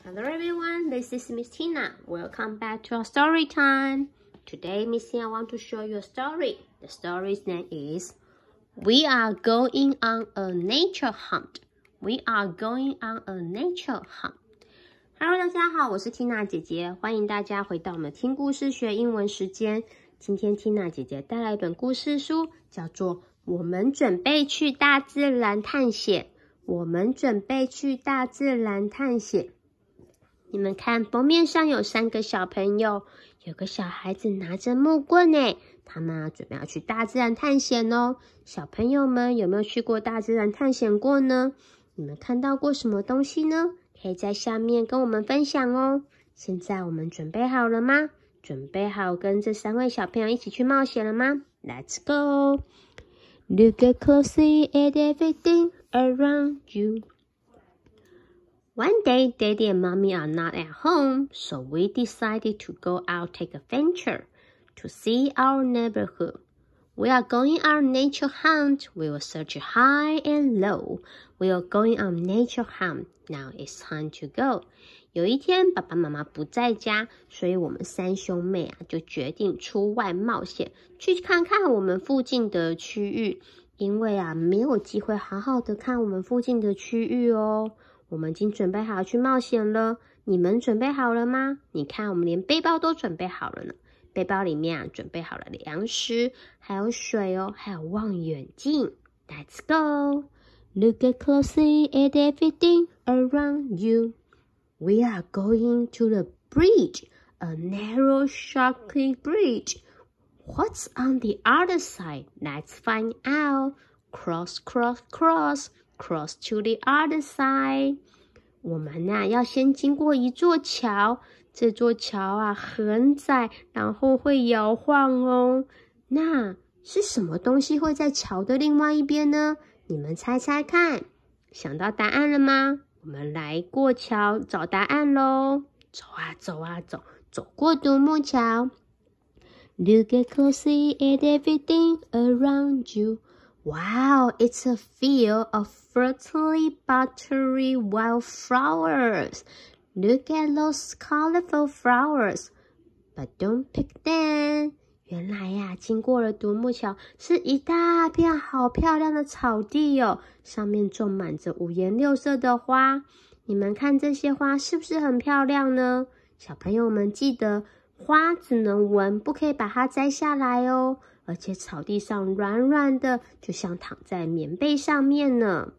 Hello everyone, this is Ms.Tina. Welcome back to our story time. Today, Ms.Tina want to show you a story. The story's name is We Are Going on a Nature Hunt. We are going on a nature hunt. Hello, 大家好，我是 Tina 姐姐，欢迎大家回到我们听故事学英文时间。今天 Tina 姐姐带来一本故事书，叫做《我们准备去大自然探险》。我们准备去大自然探险。你们看，封面上有3个小朋友，有个小孩子拿着木棍诶，他们准备要去大自然探险哦。小朋友们有没有去过大自然探险过呢？你们看到过什么东西呢？可以在下面跟我们分享哦。现在我们准备好了吗？准备好跟这3位小朋友一起去冒险了吗？ Let's go! Look closely at everything around you.One day, Daddy and Mommy are not at home, so we decided to go out take a venture to see our neighborhood. We are going on nature hunt. We will search high and low. We are going on nature hunt. Now it's time to go. 有一天，爸爸妈妈不在家，所以我们3兄妹就决定出外冒险，去看看我们附近的区域。因为没有机会好好的看我们附近的区域哦。我们已经准备好去冒险了，你们准备好了吗？你看，我们连背包都准备好了呢。背包里面准备好了粮食，还有水哦，还有望远镜。Let's go! Look closely at everything around you. We are going to the bridge, a narrow, shocking bridge. What's on the other side? Let's find out. Cross, cross, cross.Cross to the other side. 我们要先经过一座桥，这座桥很窄，然后会摇晃哦。那是什么东西会在桥的另外一边呢？你们猜猜看，想到答案了吗？我们来过桥找答案咯。走啊走啊走，走过独木桥。Look closely at everything around you.Wow, it's a field of fertile, buttery wildflowers. Look at those colorful flowers. But don't pick them. 原来经过了独木桥，是一大片好漂亮的草地哦，上面种满着5颜6色的花。你们看这些花是不是很漂亮呢？小朋友们记得，花只能闻，不可以把它摘下来哦。而且草地上软软的，就像躺在棉被上面呢。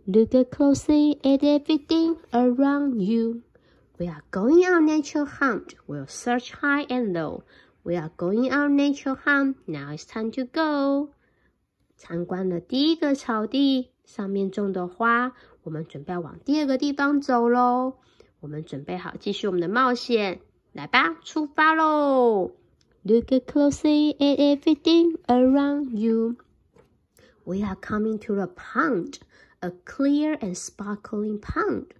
Look closely at everything around you. We are going on nature hunt. We'll search high and low. We are going on nature hunt. Now it's time to go. 参观了第一个草地，上面种的花，我们准备往第2个地方走咯。我们准备好继续我们的冒险，来吧，出发咯！ Look closely at everything around you. We are coming to the pond, a clear and sparkling pond.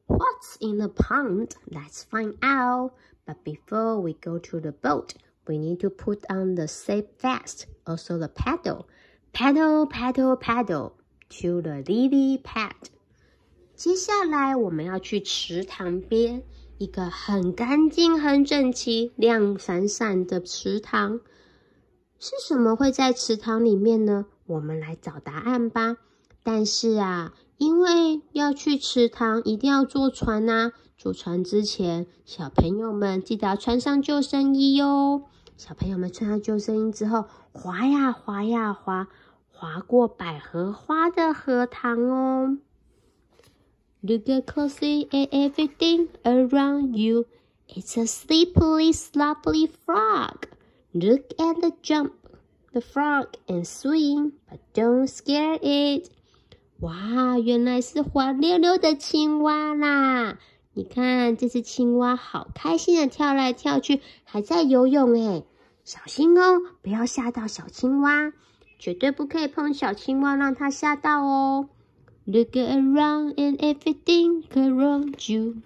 What's in the pond? Let's find out. But before we go to the boat, we need to put on the safe vest, also the paddle. Paddle, paddle, paddle to the lily pad. 接下来我们要去池塘边。一个很干净、很整齐、亮闪闪的池塘，是什么会在池塘里面呢？我们来找答案吧。但是因为要去池塘，一定要坐船坐船之前，小朋友们记得要穿上救生衣哦。小朋友们穿上救生衣之后，滑呀滑呀滑，滑过百合花的荷塘哦。Look closely at everything around you. It's a slippery, sloppy frog. Look at the jump, the frog, and swing, but don't scare it. 哇，原来是滑溜溜的青蛙啦！你看，这只青蛙好开心的跳来跳去，还在游泳诶。小心哦，不要吓到小青蛙，绝对不可以碰小青蛙，让它吓到哦。Look around and everything around you.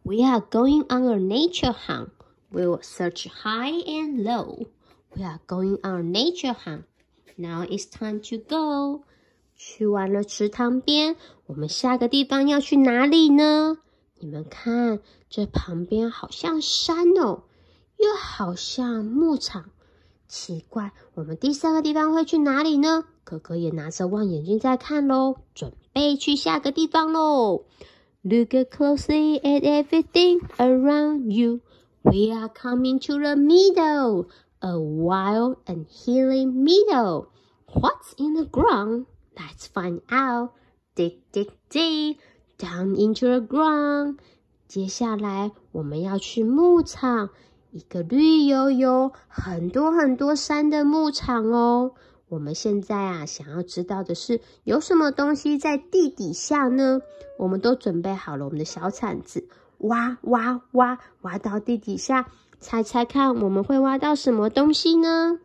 We are going on a nature hunt. We will search high and low. We are going on a nature hunt. Now it's time to go. 去完了池塘边，我们下个地方要去哪里呢？你们看，这旁边好像山哦，又好像牧场。奇怪，我们第3个地方会去哪里呢？哥哥也拿着望远镜在看咯，准备去下个地方咯。Look closely at everything around you. We are coming to the meadow, a wild and hilly meadow. What's in the ground? Let's find out. Dig, dig, dig, down into the ground. 接下来我们要去牧场，一个绿油油、很多山的牧场哦。我们现在想要知道的是，有什么东西在地底下呢？我们都准备好了我们的小铲子，挖到地底下，猜猜看我们会挖到什么东西呢？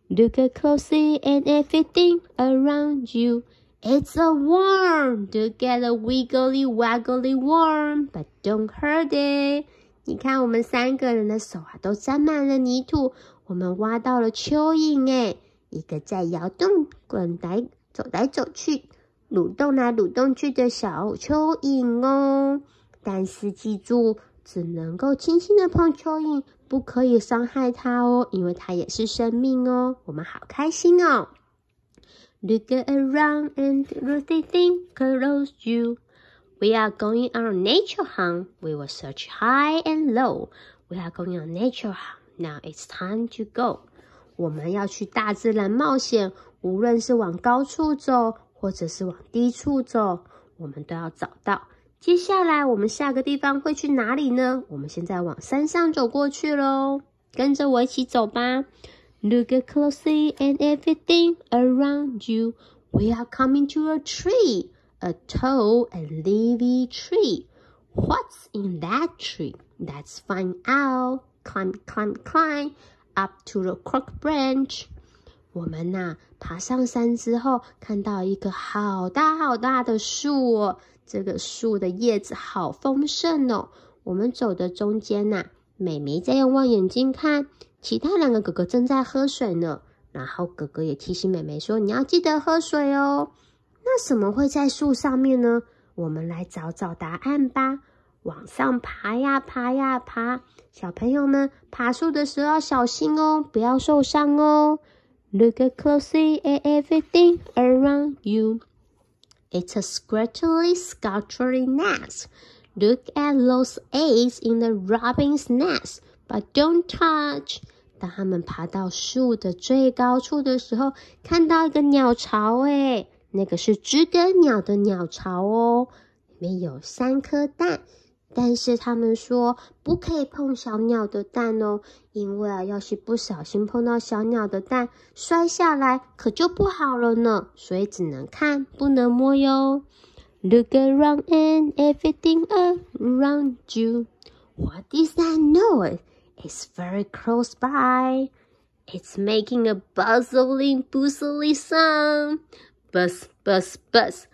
Look closely at everything around you. It's a worm. Look at a wiggly waggly worm, but don't hurt it. 你看我们3个人的手都沾满了泥土，我们挖到了蚯蚓耶，一个在摇动走来走去，蠕动来蠕动去的小蚯蚓哦。但是记住，只能够轻轻的碰蚯蚓，不可以伤害它哦，因为它也是生命哦。我们好开心哦。Look around and everything close you. We are going on a nature hunt. We will search high and low. We are going on a nature hunt. Now it's time to go. 我们要去大自然冒险，无论是往高处走，或者是往低处走，我们都要找到。接下来我们下个地方会去哪里呢？我们现在往山上走过去咯，跟着我一起走吧。Look closely at everything around you. We are coming to a tree, a tall and leafy tree. What's in that tree? Let's find out. Climb up to the crook branch. 我们爬上山之后，看到一个好大的树哦，这个树的叶子好丰盛哦。我们走的中间妹妹在用望远镜看，其他2个哥哥正在喝水呢。然后哥哥也提醒妹妹说，你要记得喝水哦。那什么会在树上面呢？我们来找答案吧。往上爬呀爬，小朋友们爬树的时候要小心哦，不要受伤哦。Look closely at everything around you. It's a squirtly nest. Look at those eggs in the robin's nest, but don't touch. 当他们爬到树的最高处的时候，看到一个鸟巢耶，那个是知更鸟的鸟巢哦，里面有3颗蛋。但是他们说不可以碰小鸟的蛋哦，因为要是不小心碰到小鸟的蛋，摔下来可就不好了呢，所以只能看不能摸哟。Look around and everything around you. What is that noise? It's very close by. It's making a bustling sound. Buzz, buzz, buzz.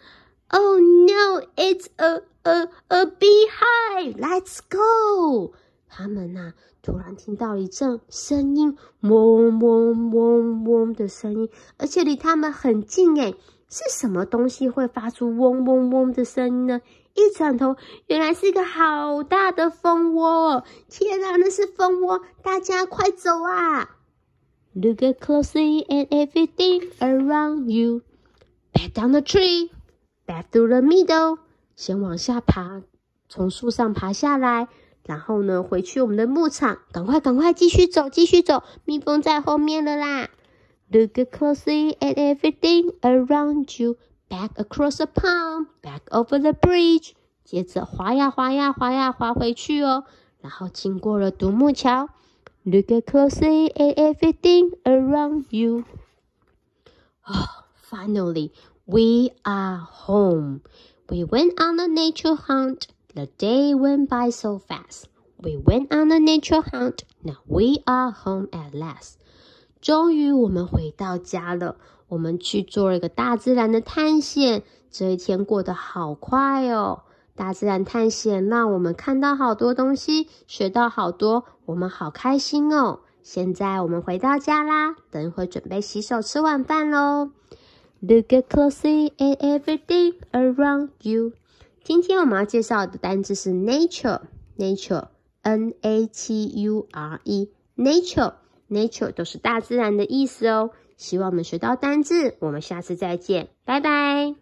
Oh no, it's a beehive. Let's go. 他们突然听到一阵声音，嗡嗡嗡嗡的声音，而且离他们很近耶。是什么东西会发出嗡嗡嗡的声音呢？一转头，原来是一个好大的蜂窝！天哪，那是蜂窝！大家快走啊 ！Look closely at everything around you. Back down the tree, back through the middle. 先往下爬，从树上爬下来，然后呢，回去我们的牧场。赶快，继续走，蜜蜂在后面了啦！ Look closely at everything around you. Back across the pond, back over the bridge. 接着滑回去哦，然后经过了独木桥。Look closely at everything around you. Oh, finally, we are home. We went on a nature hunt. The day went by so fast. We went on a nature hunt. Now we are home at last. 终于我们回到家了，我们去做了一个大自然的探险，这一天过得好快哦。大自然探险让我们看到好多东西，学到好多，我们好开心哦。现在我们回到家啦，等一会准备洗手吃晚饭咯。Look closely at everything around you. 今天我们要介绍的单字是 nature N-A-T-U-R-E nature 都是大自然的意思哦。希望我们学到单字，我们下次再见，拜拜。